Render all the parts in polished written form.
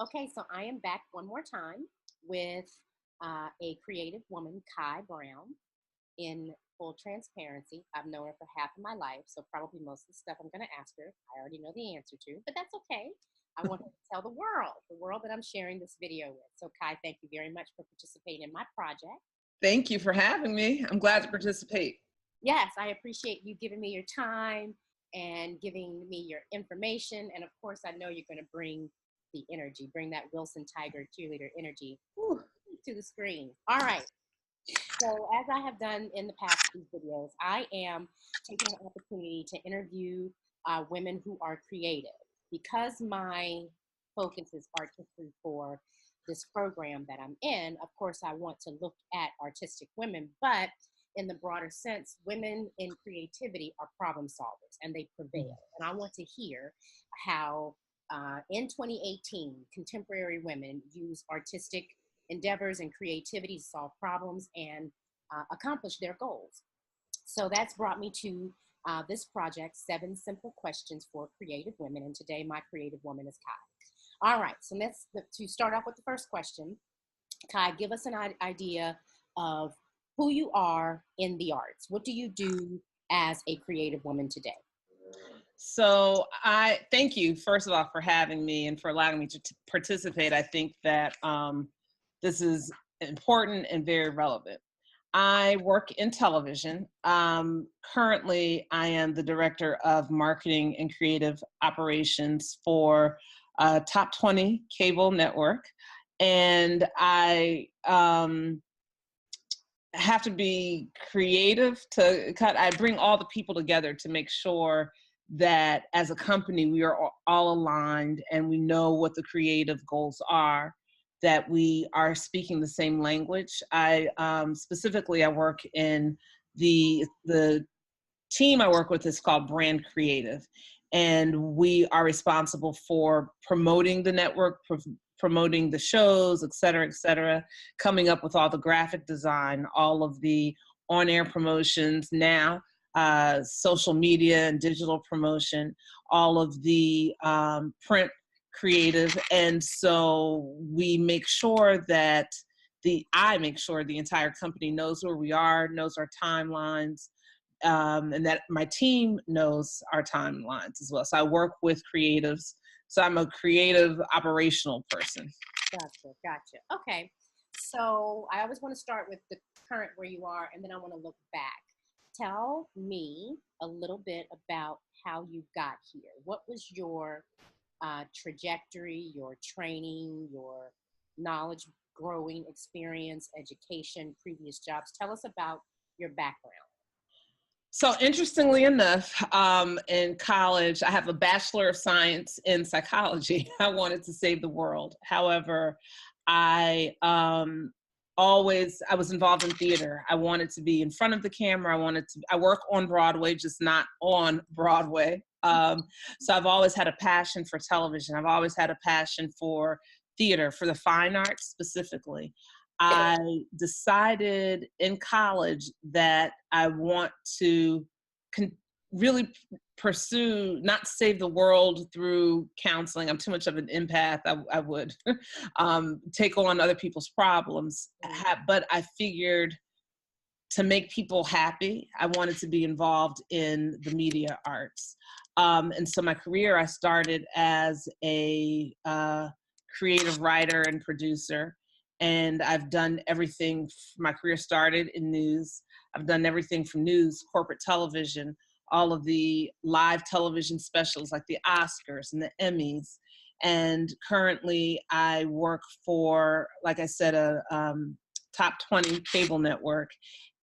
Okay, so I am back one more time with a creative woman, Kai Brown. In full transparency, I've known her for half of my life, so probably most of the stuff I'm going to ask her, I already know the answer to, but that's okay. I want her to tell the world that I'm sharing this video with. So, Kai, thank you very much for participating in my project. Thank you for having me. I'm glad to participate. Yes, I appreciate you giving me your time and giving me your information. And of course, I know you're going to bring the energy, bring that Wilson Tiger cheerleader energy to the screen. All right. So, as I have done in the past few videos, I am taking the opportunity to interview women who are creative. Because my focus is art history for this program that I'm in, of course, I want to look at artistic women, but in the broader sense, women in creativity are problem solvers and they prevail. And I want to hear how, in 2018, contemporary women use artistic endeavors and creativity to solve problems and accomplish their goals. So that's brought me to this project, Seven Simple Questions for Creative Women. And today, my creative woman is Kai. All right, so let's to start off with the first question. Kai, give us an idea of who you are in the arts. What do you do as a creative woman today? So I thank you, first of all, for having me and for allowing me to participate. I think that this is important and very relevant. I work in television. Currently, I am the director of marketing and creative operations for Top 20 cable network. And I have to be creative to cut. I bring all the people together to make sure that as a company, we are all aligned and we know what the creative goals are, that we are speaking the same language. I specifically, I work in the team I work with is called Brand Creative. And we are responsible for promoting the network, promoting the shows, et cetera, coming up with all the graphic design, all of the on-air promotions now, social media and digital promotion, all of the print creative. And so we make sure that I make sure the entire company knows where we are, knows our timelines, and that my team knows our timelines as well. So I work with creatives. So I'm a creative operational person. Gotcha, gotcha. Okay. So I always want to start with the current where you are, and then I want to look back. Tell me a little bit about how you got here. What was your trajectory, your training, your knowledge growing experience, education, previous jobs? Tell us about your background. So interestingly enough, in college, I have a Bachelor of Science in psychology. I wanted to save the world. However, I I was involved in theater. I wanted to be in front of the camera. I work on Broadway, just not on Broadway. So I've always had a passion for television. I've always had a passion for theater, for the fine arts specifically. I decided in college that I want to really pursue, not save the world through counseling. I'm too much of an empath. I would take on other people's problems. But I figured to make people happy, I wanted to be involved in the media arts. And so my career, I started as a creative writer and producer. And I've done everything. My career started in news. I've done everything from news, corporate television, all of the live television specials like the Oscars and the Emmys. And currently I work for, like I said, a Top 20 cable network.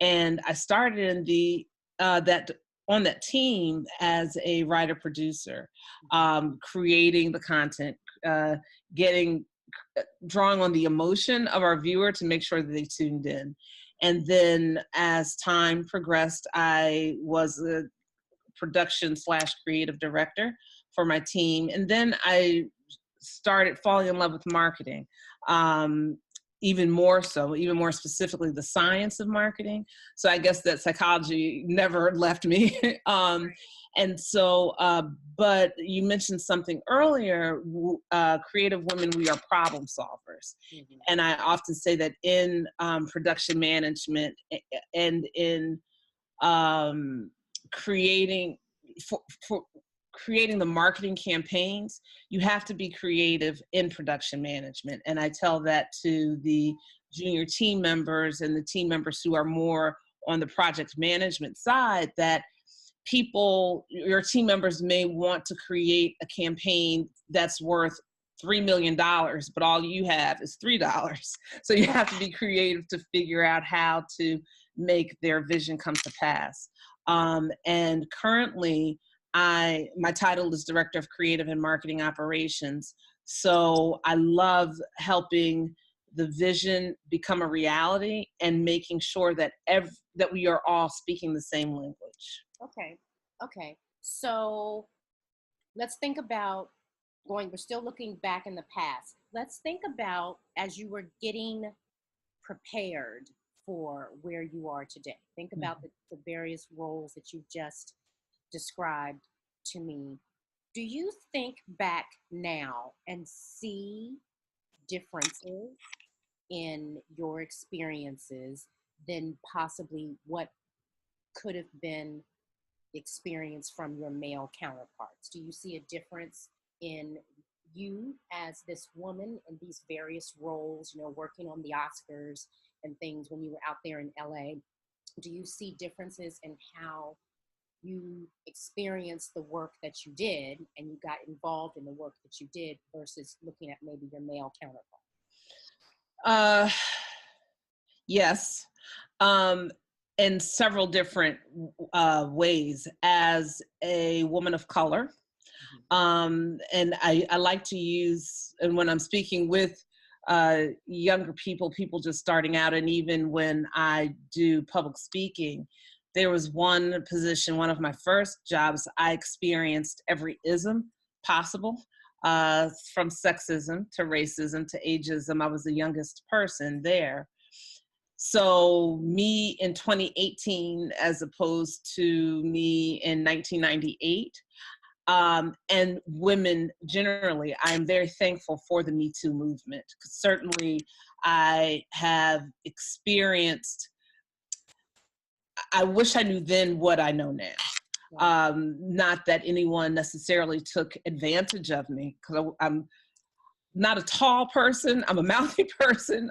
And I started in that on that team as a writer producer, creating the content, getting drawing on the emotion of our viewer to make sure that they tuned in. And then as time progressed, I was a production / creative director for my team. And then I started falling in love with marketing. even more so, even more specifically, the science of marketing. So I guess that psychology never left me. And so, but you mentioned something earlier, creative women, we are problem solvers. Mm-hmm. And I often say that in production management and in creating, for creating the marketing campaigns, you have to be creative in production management. And I tell that to the junior team members and the team members who are more on the project management side, that your team members may want to create a campaign that's worth $3 million, but all you have is $3. So you have to be creative to figure out how to make their vision come to pass. And currently, my title is Director of Creative and Marketing Operations. So I love helping the vision become a reality and making sure that that we are all speaking the same language. Okay. So let's think about we're still looking back in the past. Let's think about as you were getting prepared for where you are today. Think about the various roles that you just described to me. Do you think back now and see differences in your experiences than possibly what could have been experienced from your male counterparts? Do you see a difference in you as this woman in these various roles, working on the Oscars and things when you were out there in LA? Do you see differences in how you experienced the work that you did and you got involved in the work that you did versus looking at maybe your male counterpart? Yes. In several different ways. As a woman of color, and I like to use, and when I'm speaking with younger people just starting out, and even when I do public speaking, there was one position, one of my first jobs, I experienced every ism possible, from sexism to racism to ageism. I was the youngest person there. So me in 2018, as opposed to me in 1998, and women generally, I'm very thankful for the Me Too movement. Certainly I have experienced, I wish I knew then what I know now. Not that anyone necessarily took advantage of me, because I'm not a tall person, I'm a mouthy person.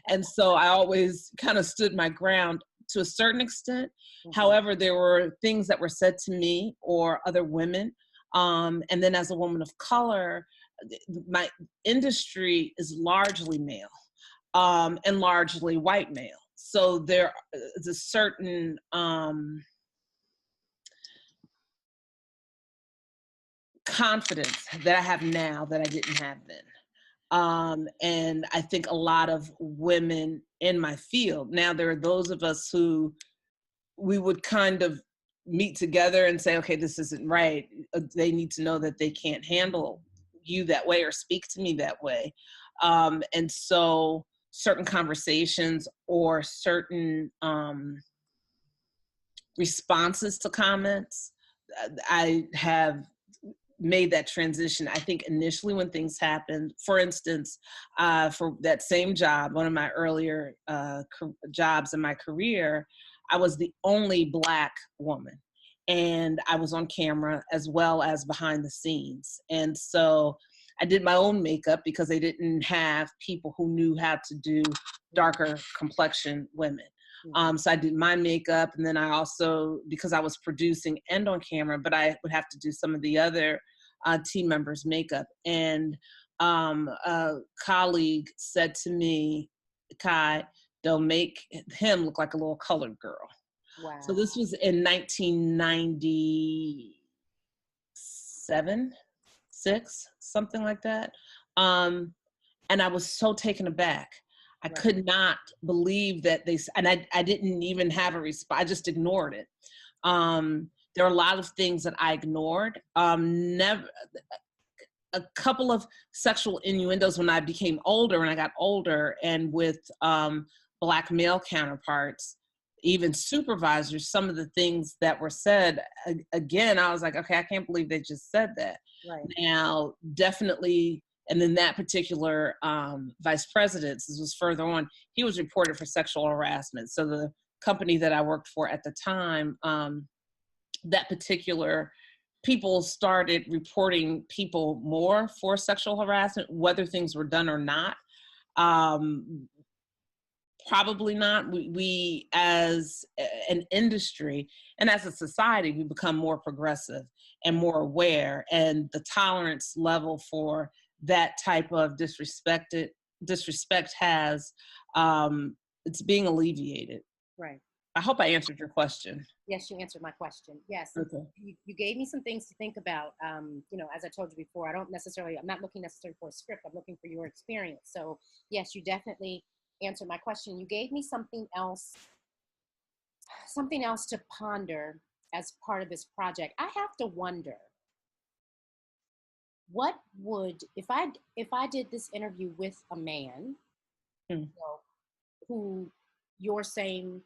And so I always kind of stood my ground to a certain extent. However, there were things that were said to me or other women. And then as a woman of color, my industry is largely male, and largely white male. So there is a certain confidence that I have now that I didn't have then. And I think a lot of women in my field, now there are those of us who we would kind of meet together and say, okay, this isn't right. They need to know that they can't handle you that way or speak to me that way. And so certain conversations or certain responses to comments, I have made that transition. I think initially when things happened, for instance, for that same job, one of my earlier jobs in my career, I was the only Black woman, and I was on camera as well as behind the scenes. And so I did my own makeup because they didn't have people who knew how to do darker complexion women. So I did my makeup, and then I also, because I was producing and on camera, but I would have to do some of the other team members' makeup. And a colleague said to me, Kai, they'll make him look like a little colored girl. Wow. So this was in 1997, 6, something like that. And I was so taken aback. I could not believe that and I didn't even have a response. I just ignored it. There are a lot of things that I ignored. a couple of sexual innuendos when I became older, when I got older, and with Black male counterparts, even supervisors, some of the things that were said, again, I was like, okay, I can't believe they just said that. Right. Now, definitely, and then that particular vice president, this was further on, he was reported for sexual harassment. So the company that I worked for at the time, that particular people started reporting people more for sexual harassment, whether things were done or not. Probably not. We as an industry and as a society, we become more progressive and more aware, and the tolerance level for that type of disrespect has, it's being alleviated. Right. I hope I answered your question. Yes, you answered my question. Yes. Okay. You gave me some things to think about. As I told you before, I'm not looking necessarily for a script. I'm looking for your experience. So yes, you definitely answered my question. You gave me something else to ponder as part of this project. I have to wonder, what would, if I did this interview with a man, who your same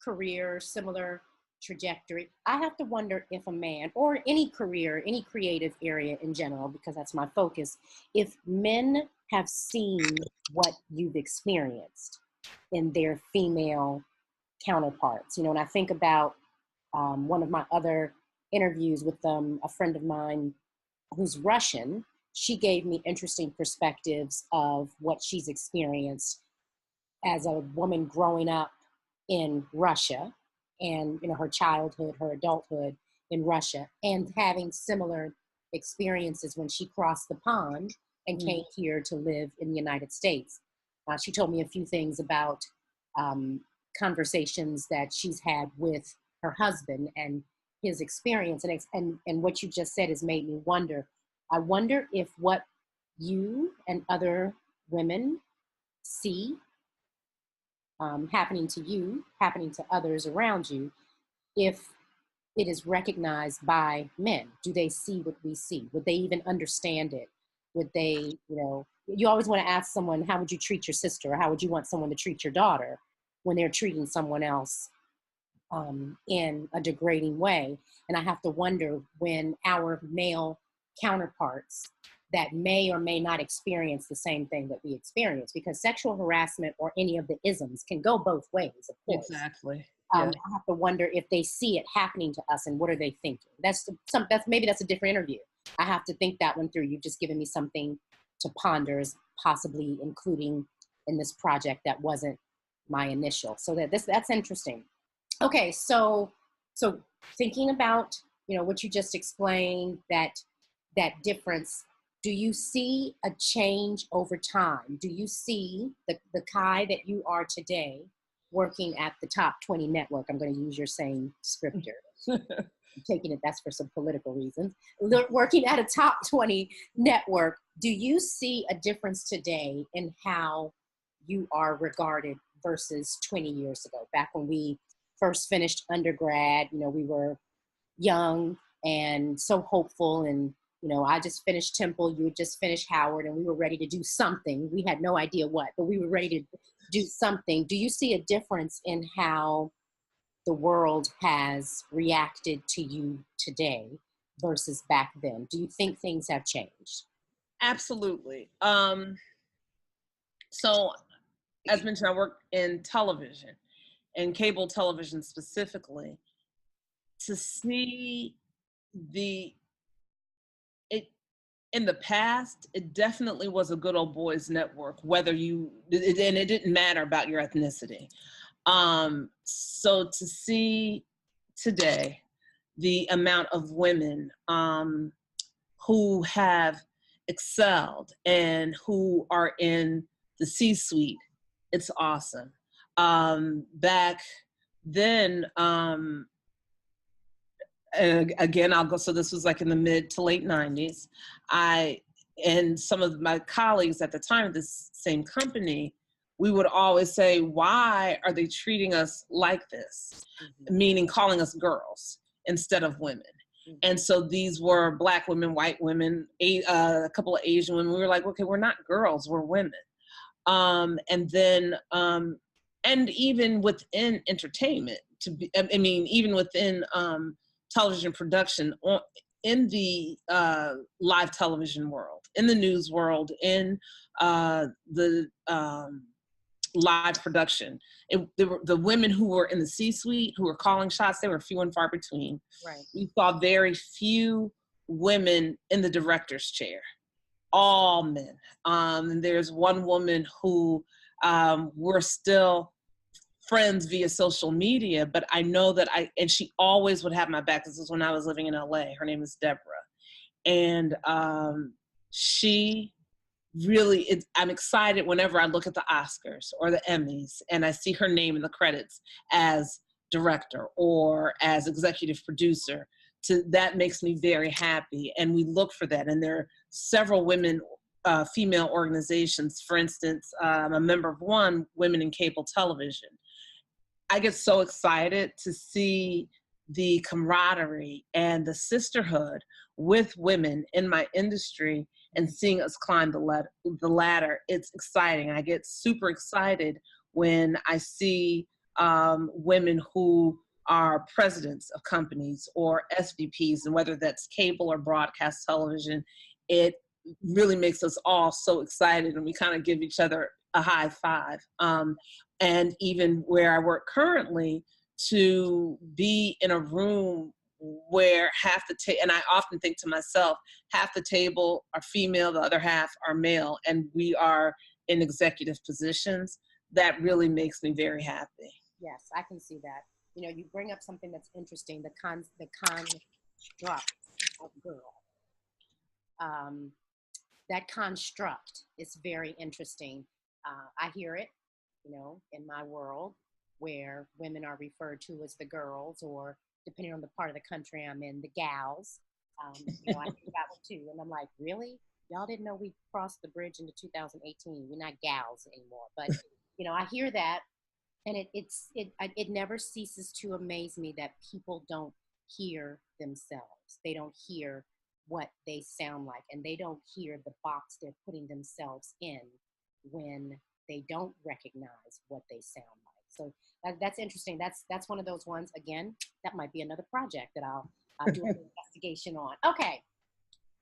career, similar trajectory, I have to wonder if a man, or any career, any creative area in general, because that's my focus, if men have seen what you've experienced in their female counterparts. When I think about one of my other interviews with a friend of mine who's Russian, she gave me interesting perspectives of what she's experienced as a woman growing up in Russia, and her childhood, her adulthood in Russia, and having similar experiences when she crossed the pond and came here to live in the United States. She told me a few things about conversations that she's had with her husband and his experience, and what you just said has made me wonder. I wonder if what you and other women see happening to you, happening to others around you, if it is recognized by men. Do they see what we see? Would they even understand it? Would they, you always want to ask someone, how would you treat your sister? Or how would you want someone to treat your daughter when they're treating someone else in a degrading way? And I have to wonder, when our male counterparts that may or may not experience the same thing that we experience, because sexual harassment or any of the isms can go both ways, of course. Exactly. I have to wonder if they see it happening to us, and what are they thinking? Maybe that's a different interview. I have to think that one through. You've just given me something to ponder, as possibly including in this project that wasn't my initial. So that's interesting. Okay, so thinking about what you just explained, that difference. Do you see a change over time? Do you see the Kai that you are today working at the Top 20 network? I'm going to use your same scripture. I'm taking it, that's for some political reasons. Working at a Top 20 network, do you see a difference today in how you are regarded versus 20 years ago? Back when we first finished undergrad, we were young and so hopeful, and I just finished Temple, you had just finished Howard, and we were ready to do something. We had no idea what, but we were ready to do something. Do you see a difference in how the world has reacted to you today versus back then? Do you think things have changed? Absolutely. So, as mentioned, I work in television, and cable television specifically. To see in the past, it definitely was a good old boys network, and it didn't matter about your ethnicity. So to see today the amount of women who have excelled and who are in the C-suite, it's awesome. Back then, again, so this was like in the mid to late 90s. And some of my colleagues at the time of this same company, we would always say, why are they treating us like this? Meaning calling us girls instead of women. And so these were Black women, white women, a couple of Asian women. We were like, okay, we're not girls, we're women. And then, and even within entertainment, even within television production, in the live television world, in the news world, in the live production, the women who were in the C-suite, who were calling shots, they were few and far between. Right. We saw very few women in the director's chair, all men. And there's one woman who we're still friends via social media, but I know that and she always would have my back. This is when I was living in LA. Her name is Deborah. And she really, I'm excited whenever I look at the Oscars or the Emmys and I see her name in the credits as director or as executive producer. That makes me very happy. And we look for that. And there are several female organizations. For instance, I'm a member of one, Women in Cable Television. I get so excited to see the camaraderie and the sisterhood with women in my industry and seeing us climb the ladder. It's exciting. I get super excited when I see women who are presidents of companies or SVPs, and whether that's cable or broadcast television, it really makes us all so excited, and we kind of give each other a high five. And even where I work currently, to be in a room where and I often think to myself, half the table are female, the other half are male, and we are in executive positions, that really makes me very happy. Yes, I can see that. You know, you bring up something that's interesting, the construct of girl. That construct is very interesting. I hear it, you know, in my world, where women are referred to as the girls, or depending on the part of the country I'm in, the gals. You know, I think that one too. And I'm like, really? Y'all didn't know we crossed the bridge into 2018. We're not gals anymore. But, you know, I hear that. And it never ceases to amaze me that people don't hear themselves. They don't hear what they sound like, and they don't hear the box they're putting themselves in when they don't recognize what they sound like. So that's interesting. That's one of those ones. Again, that might be another project that I'll do an investigation on. Okay,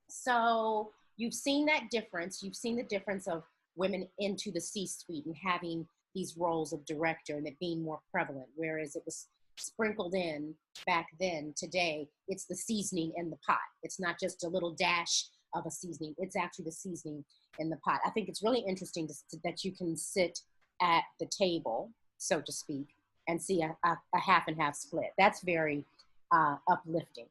so you've seen that difference. You've seen the difference of women into the C-suite and having these roles of director and it being more prevalent, whereas it was sprinkled in back then. Today, it's the seasoning in the pot. It's not just a little dash of a seasoning. It's actually the seasoning in the pot. I think it's really interesting that you can sit at the table, so to speak, and see a half and half split. That's very uplifting.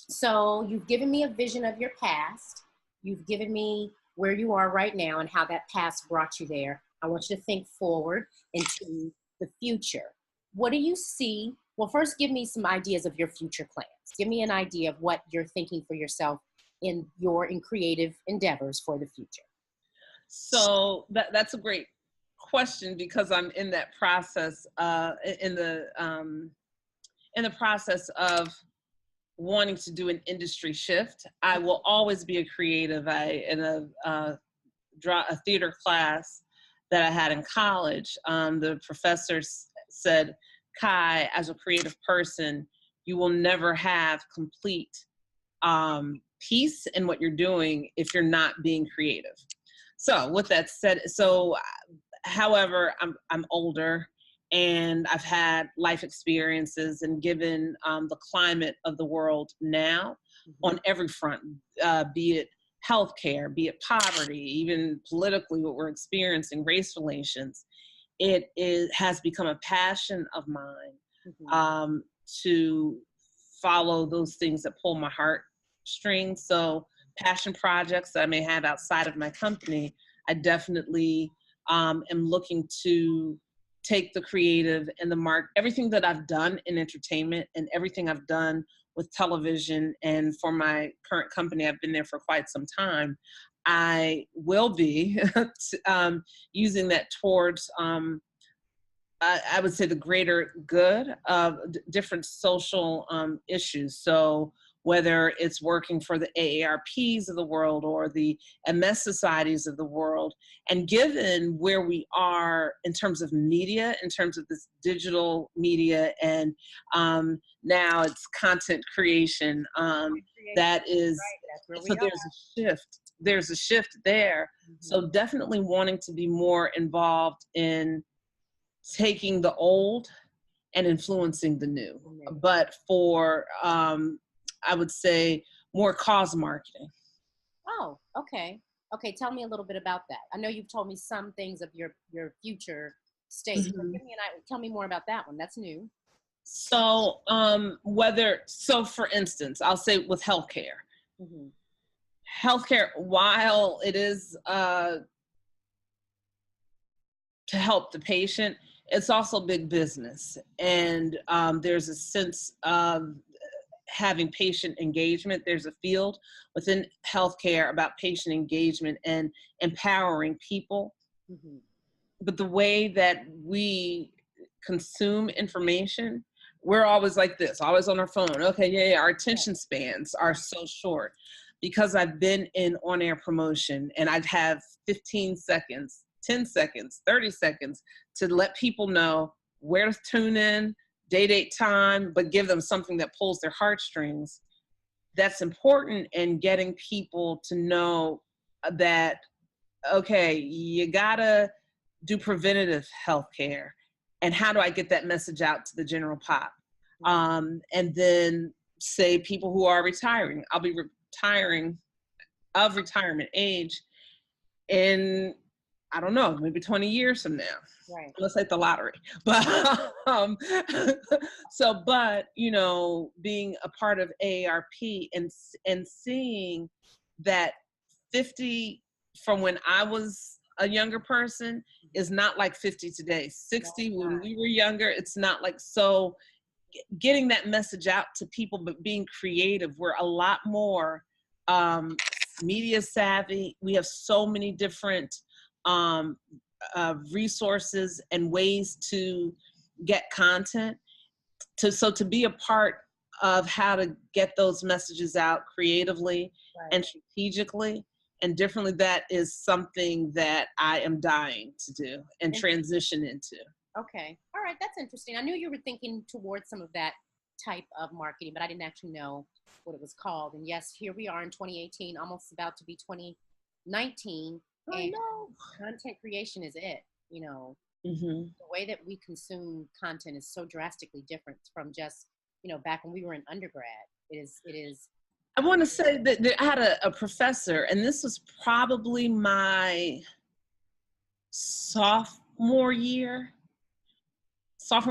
So you've given me a vision of your past. You've given me where you are right now and how that past brought you there. I want you to think forward into the future. What do you see? Well, first give me some ideas of your future plans. Give me an idea of what you're thinking for yourself in creative endeavors for the future. So that's a great question, because I'm in that process, in the process of wanting to do an industry shift. I will always be a creative. In a theater class that I had in college, the professor said, Kai, as a creative person, you will never have complete peace in what you're doing if you're not being creative. So with that said, however, I'm older and I've had life experiences, and given the climate of the world now, on every front, be it healthcare, be it poverty, even politically what we're experiencing, race relations, it has become a passion of mine to follow those things that pull my heartstrings. So passion projects that I may have outside of my company, I definitely am looking to take the creative and everything that I've done in entertainment and everything I've done with television, and for my current company, I've been there for quite some time, I will be using that towards, I would say, the greater good of different social issues. So whether it's working for the AARPs of the world or the MS societies of the world. And given where we are in terms of media, in terms of this digital media, and now it's content creation, that is, so there's a shift there. So definitely wanting to be more involved in taking the old and influencing the new, but for, I would say, more cause marketing. Oh, okay. Okay, tell me a little bit about that. I know you've told me some things of your future state, but tell me more about that one. That's new. So, for instance, I'll say with healthcare. Healthcare, while it is to help the patient, it's also big business. And there's a sense of having patient engagement. There's a field within healthcare about patient engagement and empowering people. But the way that we consume information, we're always like this, always on our phone. Okay, our attention spans are so short. Because I've been in on-air promotion and I'd have 15 seconds, 10 seconds, 30 seconds to let people know where to tune in, date, time, but give them something that pulls their heartstrings. That's important in getting people to know that, okay, you gotta do preventative health care. And how do I get that message out to the general pop? And then say people who are retiring, I'll be retiring of retirement age in, I don't know, maybe 20 years from now. Right. Let's say the lottery. But but being a part of AARP and seeing that 50 from when I was a younger person is not like 50 today. 60 when we were younger, it's not like, so getting that message out to people, but being creative. We're a lot more media savvy. We have so many different resources and ways to get content. To be a part of how to get those messages out creatively and strategically and differently, that is something that I am dying to do and transition into. Okay. All right. That's interesting. I knew you were thinking towards some of that type of marketing, but I didn't actually know what it was called. And yes, here we are in 2018, almost about to be 2019. And content creation is it. The way that we consume content is so drastically different from just, back when we were in undergrad. It is. I want to say that I had a professor, and this was probably my sophomore,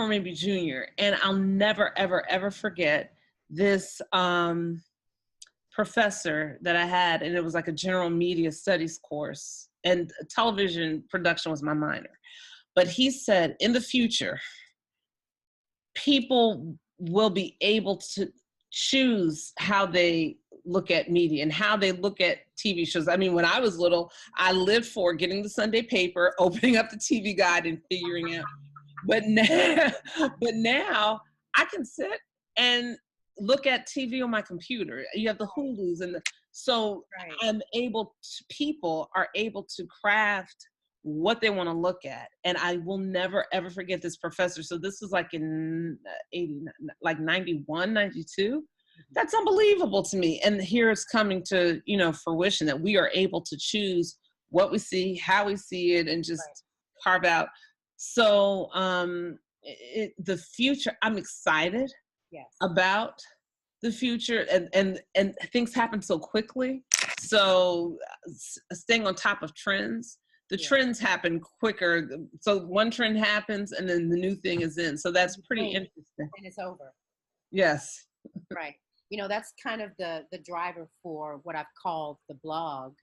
maybe junior. And I'll never, ever, ever forget this professor that I had, and it was like a general media studies course, and television production was my minor. But he said, in the future, people will be able to choose how they look at media and how they look at TV shows. I mean, when I was little, I lived for getting the Sunday paper, opening up the TV guide and figuring out. But now I can sit and look at TV on my computer. You have the Hulus and people are able to craft what they want to look at. And I will never, ever forget this professor. So this was like in 91, 92. That's unbelievable to me. And here it's coming to, fruition that we are able to choose what we see, how we see it, and just carve out. So the future, I'm excited about the future, and things happen so quickly. So staying on top of trends, the trends happen quicker. So one trend happens and then the new thing is in. So that's pretty interesting. And it's over. Yes. Right. That's kind of the driver for what I've called the blog.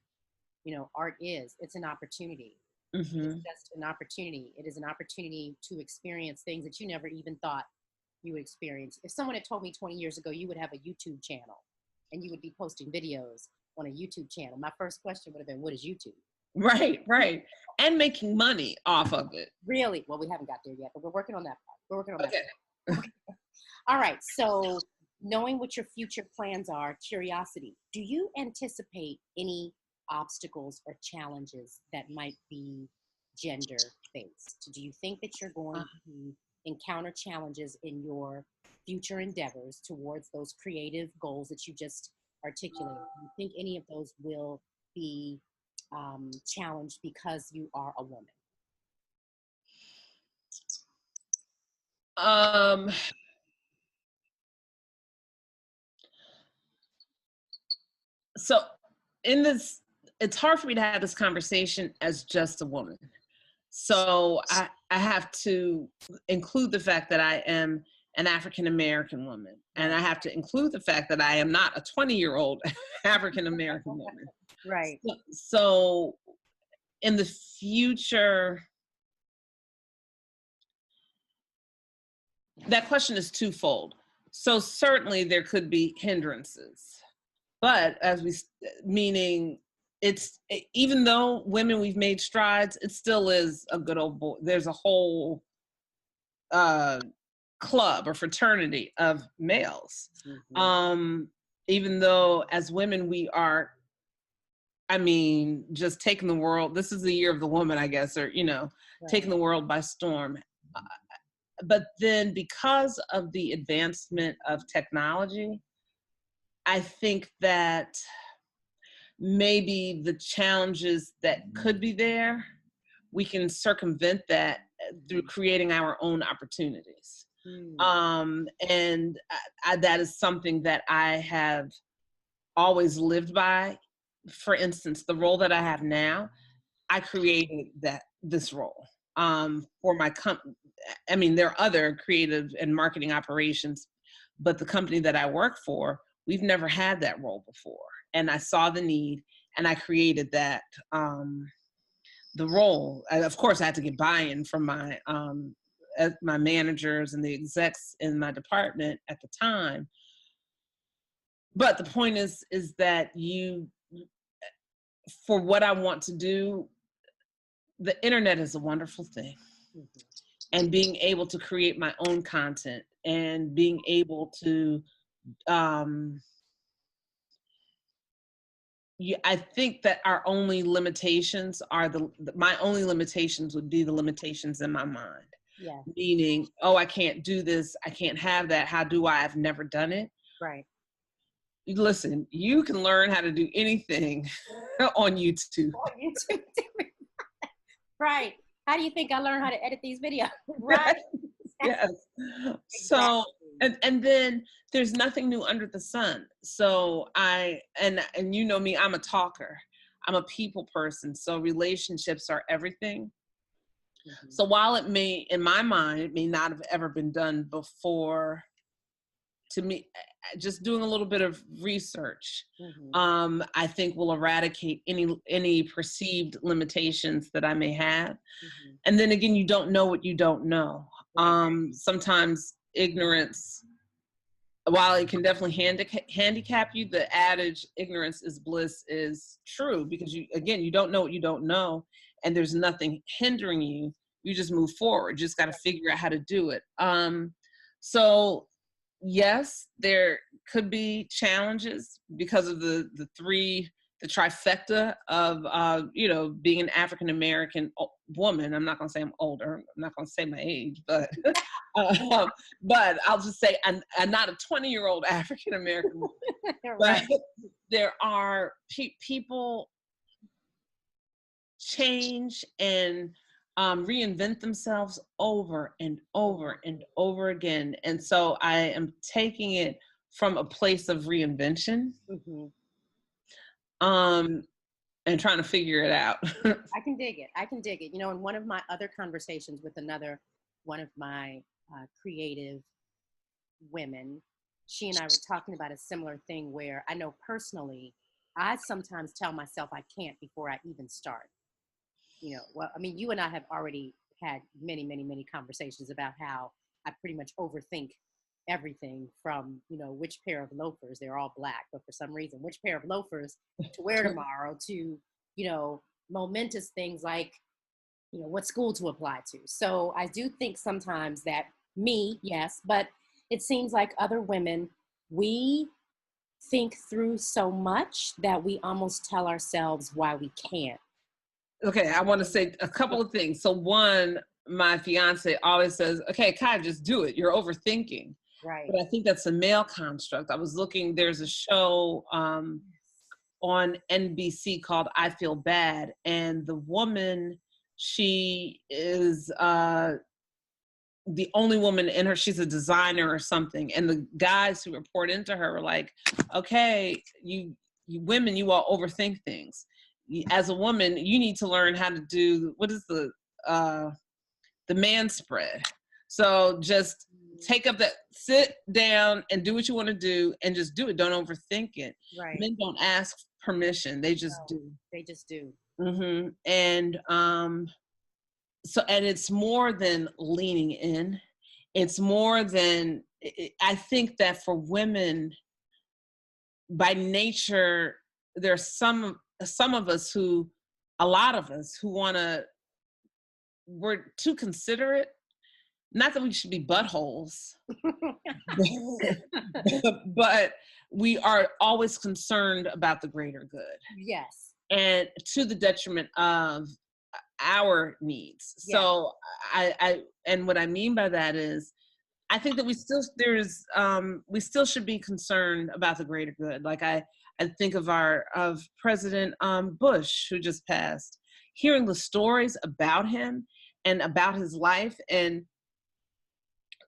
Art it's an opportunity. It's just an opportunity. It is an opportunity to experience things that you never even thought you would experience. If someone had told me 20 years ago you would have a YouTube channel and you would be posting videos on a YouTube channel, my first question would have been, what is YouTube? Right. And making money off of it. Really? Well, we haven't got there yet, but we're working on that part. That part. All right. So knowing what your future plans are, curiosity, do you anticipate any obstacles or challenges that might be gender based? Do you think that you're going to encounter challenges in your future endeavors towards those creative goals that you just articulated? Do you think any of those will be challenged because you are a woman? Um, so in this, it's hard for me to have this conversation as just a woman. So I have to include the fact that I am an African American woman, and I have to include the fact that I am not a 20-year-old African American woman. Right. So in the future, that question is twofold. So certainly there could be hindrances, but meaning it's, even though women, we've made strides, it still is a good old boy. There's a whole club or fraternity of males. Even though as women we are, I mean, just taking the world, this is the year of the woman, I guess, or, right, taking the world by storm. But then because of the advancement of technology, I think that maybe the challenges that could be there, we can circumvent that through creating our own opportunities. And that is something that I have always lived by. For instance, the role that I have now, I created this role for my company. I mean, there are other creative and marketing operations, but the company that I work for, we've never had that role before. And I saw the need and I created that, the role. And of course, I had to get buy-in from my managers and the execs in my department at the time. But the point is that for what I want to do, the internet is a wonderful thing. And being able to create my own content and being able to, I think that our only limitations are my only limitations would be the limitations in my mind. Yeah. Meaning, oh, I can't do this, I can't have that. How do I? I've never done it. Right. Listen, you can learn how to do anything on YouTube. On YouTube. Right. How do you think I learned how to edit these videos? Right. Yes. Exactly. So, and then there's nothing new under the sun. So and you know me, I'm a talker. I'm a people person. So relationships are everything. So while it may, in my mind, it may not have ever been done before, to me, just doing a little bit of research, I think will eradicate any perceived limitations that I may have. And then again, you don't know what you don't know. Sometimes ignorance, while it can definitely handicap you, the adage "ignorance is bliss" is true, because you don't know what you don't know, and there's nothing hindering you. You just move forward. You just got to figure out how to do it. So yes, there could be challenges because of the trifecta of being an African American woman. I'm not going to say I'm older. I'm not going to say my age, but but I'll just say I'm not a 20-year-old African American woman. Right. But there are people change and reinvent themselves over and over and over again. And so I am taking it from a place of reinvention, and trying to figure it out. I can dig it. You know, in one of my other conversations with one of my creative women, she and I were talking about a similar thing where I know personally, I sometimes tell myself I can't before I even start. Well, I mean, you and I have already had many, many, many conversations about how I pretty much overthink everything from, which pair of loafers, they're all black, but for some reason, which pair of loafers to wear tomorrow, to, momentous things like, what school to apply to. So I do think sometimes that yes, but it seems like other women we think through so much that we almost tell ourselves why we can't. Okay, I want to say a couple of things. So one, my fiance always says, okay, Kai, just do it. You're overthinking. Right. But I think that's a male construct. I was looking, there's a show on NBC called I Feel Bad. And the woman, she is the only woman in her, she's a designer or something. And the guys who report into her were like, okay, you women, you all overthink things. As a woman, you need to learn how to do, what is the man spread. So just take up that, sit down and do what you want to do and just do it. Don't overthink it. Right. Men don't ask permission. They just do. They just do. Mm-hmm. And so, and it's more than leaning in. It's more than, I think that for women, by nature, there's some of us who, a lot of us who want to, we're too considerate. Not that we should be buttholes, but we are always concerned about the greater good. Yes. And to the detriment of our needs. Yes. So I and what I mean by that is, I think that we still should be concerned about the greater good. Like I think of President Bush, who just passed, hearing the stories about him and about his life. And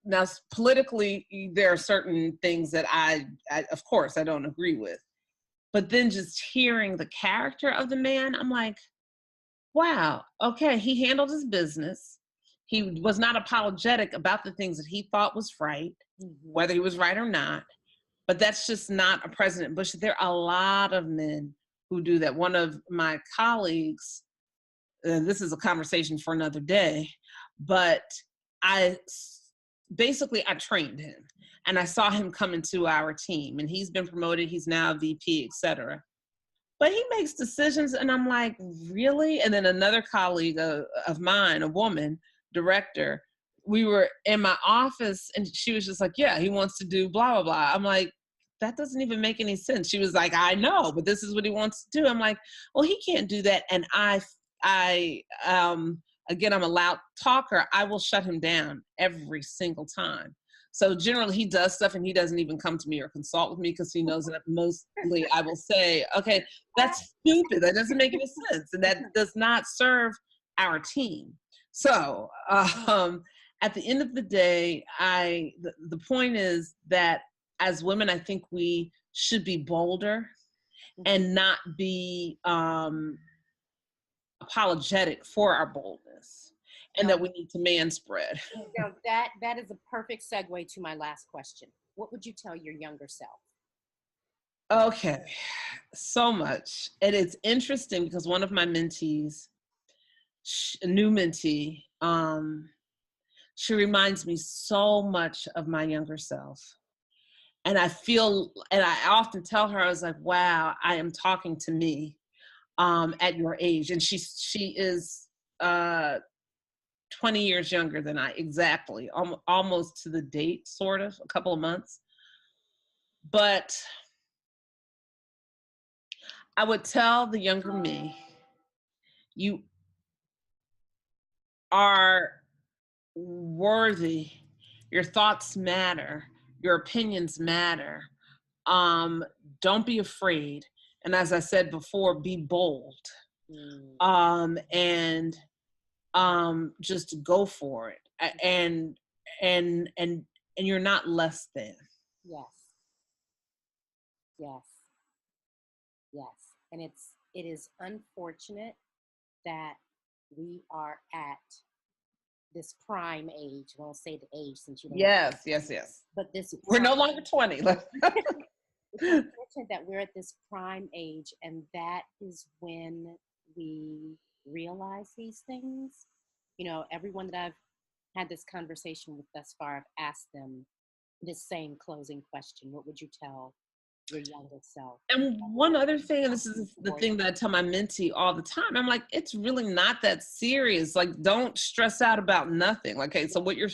now politically, there are certain things that I of course I don't agree with, but then just hearing the character of the man, I'm like, wow, okay, he handled his business. He was not apologetic about the things that he thought was right, whether he was right or not. But that's just not a President Bush. There are a lot of men who do that. One of my colleagues, this is a conversation for another day, but I trained him and I saw him come into our team, and he's been promoted. He's now a VP, et cetera. But he makes decisions, and I'm like, really? And then another colleague of mine, a woman director, we were in my office, and she was just like, yeah, he wants to do blah, blah, blah. I'm like, that doesn't even make any sense. She was like, I know, but this is what he wants to do. I'm like, well, he can't do that. And again, I'm a loud talker. I will shut him down every single time. So generally he does stuff and he doesn't even come to me or consult with me because he knows that mostly I will say, okay, that's stupid. That doesn't make any sense. And that does not serve our team. So at the end of the day, the point is that as women, I think we should be bolder and not be apologetic for our boldness, and that we need to man spread. Now that is a perfect segue to my last question. What would you tell your younger self? Okay, so much. And it's interesting because one of my mentees, a new mentee, she reminds me so much of my younger self. And I often tell her, I was like, wow, I am talking to me at your age. And she is 20 years younger than I, exactly, almost to the date, sort of, a couple of months. But I would tell the younger me, you are worthy, your thoughts matter, your opinions matter. Don't be afraid. And as I said before, be bold. And just go for it. And you're not less than. Yes. Yes. Yes. And it is unfortunate that we are at this prime age. I won't say the age since you don't. Yes. But we're no longer 20. It's unfortunate that we're at this prime age, and that is when we realize these things. You know, everyone that I've had this conversation with thus far, I've asked them this same closing question. What would you tell your younger self. And one other thing, and this is the For you. thing that I tell my mentee all the time, I'm like, it's really not that serious. Like, don't stress out about nothing. Like, okay, so what you're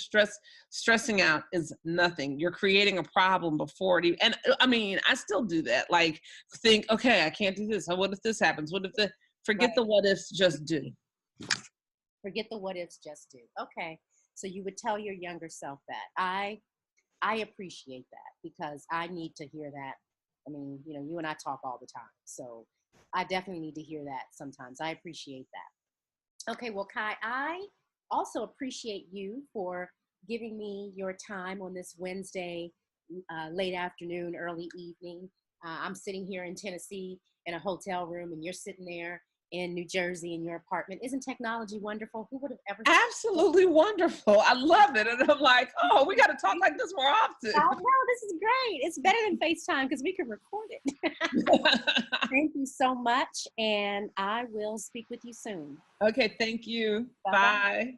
stressing out is nothing. You're creating a problem before it even, and I mean, I still do that. Like, think, okay, I can't do this. What if this happens? What if forget Right. the what ifs, just do. Forget the what ifs, just do. Okay. So you would tell your younger self that. I appreciate that because I need to hear that. I mean, you know, you and I talk all the time. So I definitely need to hear that sometimes. I appreciate that. Okay, well, Kai, I also appreciate you for giving me your time on this Wednesday, late afternoon, early evening. I'm sitting here in Tennessee in a hotel room, and you're sitting there in New Jersey in your apartment. Isn't technology wonderful? Who would have ever thought? Absolutely wonderful. I love it. And I'm like, oh, we got to talk like this more often. Oh, no, this is great. It's better than FaceTime because we can record it. Thank you so much, and I will speak with you soon. Okay, thank you. Bye-bye. Bye.